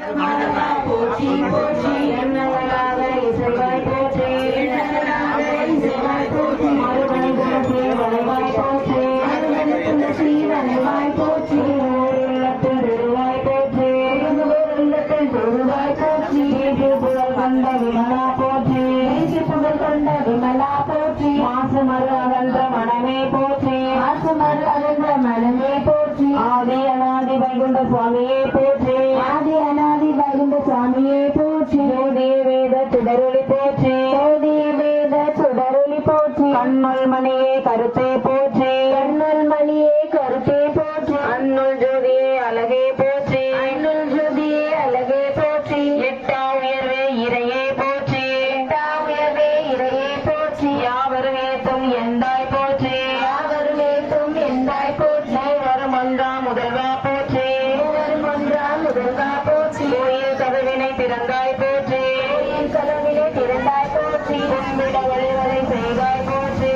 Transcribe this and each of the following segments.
போற்றி போற்றி எண்ணங்களாக இசைவாய் போற்றி எண்ணங்களாக இசைவாய் போற்றி மறுபடி போற்றி வளைவாய் போற்றி துளசி வளைவாய் போற்றி உள்ளத்தில் திருவாய் போற்றி உள்ளத்தில் திருவாய் போற்றி புகழ் கொண்ட விமலா போற்றி புகழ் கொண்ட விமலா போற்றி மாசு மறு அகன்ற மனமே போற்றி மாசு மறு அகன்ற மனமே போற்றி ஆதி அநாதி வைகுண்ட சுவாமியே போற்றி ஆதி அநாதி வைகுண்ட சுவாமியே போற்றி ஜோதிய வேத சுடரொளி போற்றி ஜோதிய வேத சுடரொளி போற்றி கண்ணுள் மணியே கருத்தே போற்றி கண்ணுள் மணியே கருத்தே போற்றி அன்னுள் ஜோதியே அழகே போற்றி அன்னுள் ஜோதியே அழகே போற்றி எட்டா உயர்வே இறையே போற்றி எட்டா உயர்வே இறையே போற்றி யாவரும் ஏத்தும் எந்தாய் போற்றி யாவரும் ஏத்தும் எந்தாய் போற்றி வரும் ஒன்றாம் முதல்வா போற்றி வரும் ஒன்றாம் முதல்வா போற்றி கோயில் கதவினை திறந்தாய் போற்றி கோயில் கதவினை திறந்தாய் போற்றி கும்பிட வழிவதை செய்தாய் போற்றி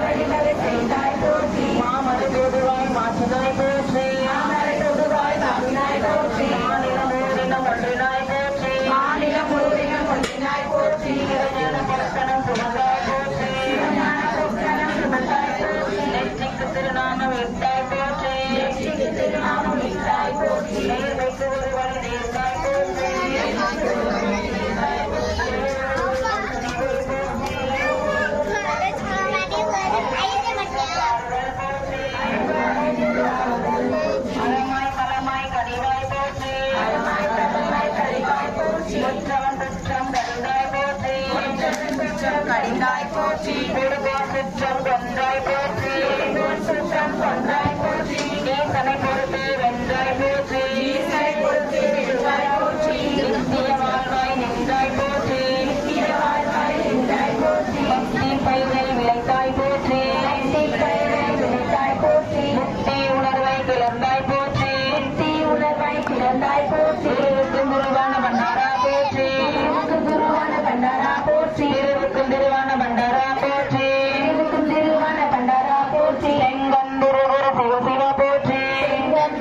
வழிவதை செய்தாய் போற்றி மாமரு பொதுவாய் மாற்றினாய் போற்றி மாமரு பொதுவாய் மாற்றினாய் போற்றி மாநிலம் ஊரினம் ஒன்றினாய் போற்றி மாநிலம் ஊரினம் ஒன்றினாய் போற்றி ஞான பலக்கணம் சுமந்தாய் போற்றி ஞான பலக்கணம் சுமந்தாய் போற்றி நெற்றிக்கு திருநாமம் இட்டாய் போற்றி நெற்றிக்கு திருநாமம் இட்டாய் போற்றி நேர்மைக்கு ஒரு வழி நேர்ந்தாய் போற்றி அறமாய் பலமாய் கனிவாய் போற்றி அறமாய் பலமாய் கனிவாய் போற்றி ஒற்றவன் குற்றம் கடிந்தாய் போற்றி ஒற்றவன் குற்றம் கடிந்தாய் போற்றி கொடுபோர் குற்றம் கொன்றாய் போற்றி குற்றம் கொன்றாய் போற்றி ஈசனை பொறுத்து வென்றாய் போற்றி ஈசனை பொறுத்து வென்றாய் போற்றி நித்திய வாழ்வாய் நின்றாய் போற்றி நித்திய வாழ்வாய் நின்றாய் போற்றி பக்தி பயிரை விளைத்தாய் போற்றி பக்தி பயிரை விளைத்தாய் போற்றி முக்தி உணர்வை கிளர்ந்தாய் போற்றி முக்தி உணர்வை கிளர்ந்தாய் போற்றி குருவான பண்டாரா போற்றி குருவான பண்டாரா போற்றி திருவான பண்டாரா போற்றி திருவான பண்டாரா போற்றி செங்கந்துரு சிவசிவா போற்றி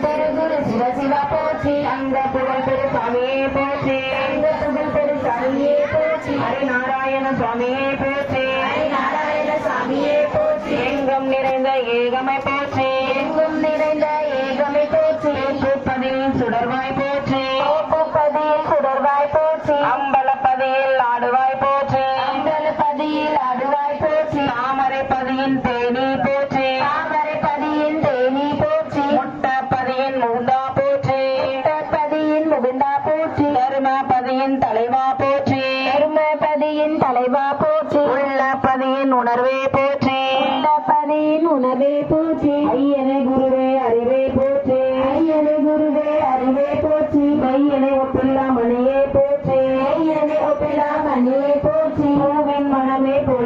செங்கந்துரு சிவசிவா போற்றி அந்த புகழ் பெரு சுவாமியே போற்றி அந்த புகழ் பெரு சுவாமியே போற்றி ஹரிநாராயண சுவாமியே போற்றி ஹரிநாராயண சுவாமியே போற்றி எங்கும் நிறைந்த ஏகமை போற்றி எங்கும் நிறைந்த ஏகமை போற்றி பூப்பதியில் சுடர்வாய் போற்றி பூப்பதியில் சுடர்வாய் போற்றி அம்பலப்பதியில் ஆடுவாய் போற்றி அம்பலப்பதியில் ஆடுவாய் போற்றி தாமரைப்பதியின் தேனி போற்றி தாமரைப்பதியின் தேனி போற்றி முட்டப்பதியின் முகுந்தா போற்றி முட்டப்பதியின் முகுந்தா போற்றி தருமபதியின் தலைவா போற்றி தருமபதியின் தலைவா போற்றி உள்ளப்பதியின் உணர்வே போற்றி உள்ளப்பதியின் உணர்வே போற்றி ஐயனை குருவே அறிவே போற்றி ஐயனை குருவே அறிவே போற்றி மையனை ஒப்பில்லா மணியே போற்றி மையனை ஒப்பில்லா மணியே போற்றி பூவின் மனமே போற்றி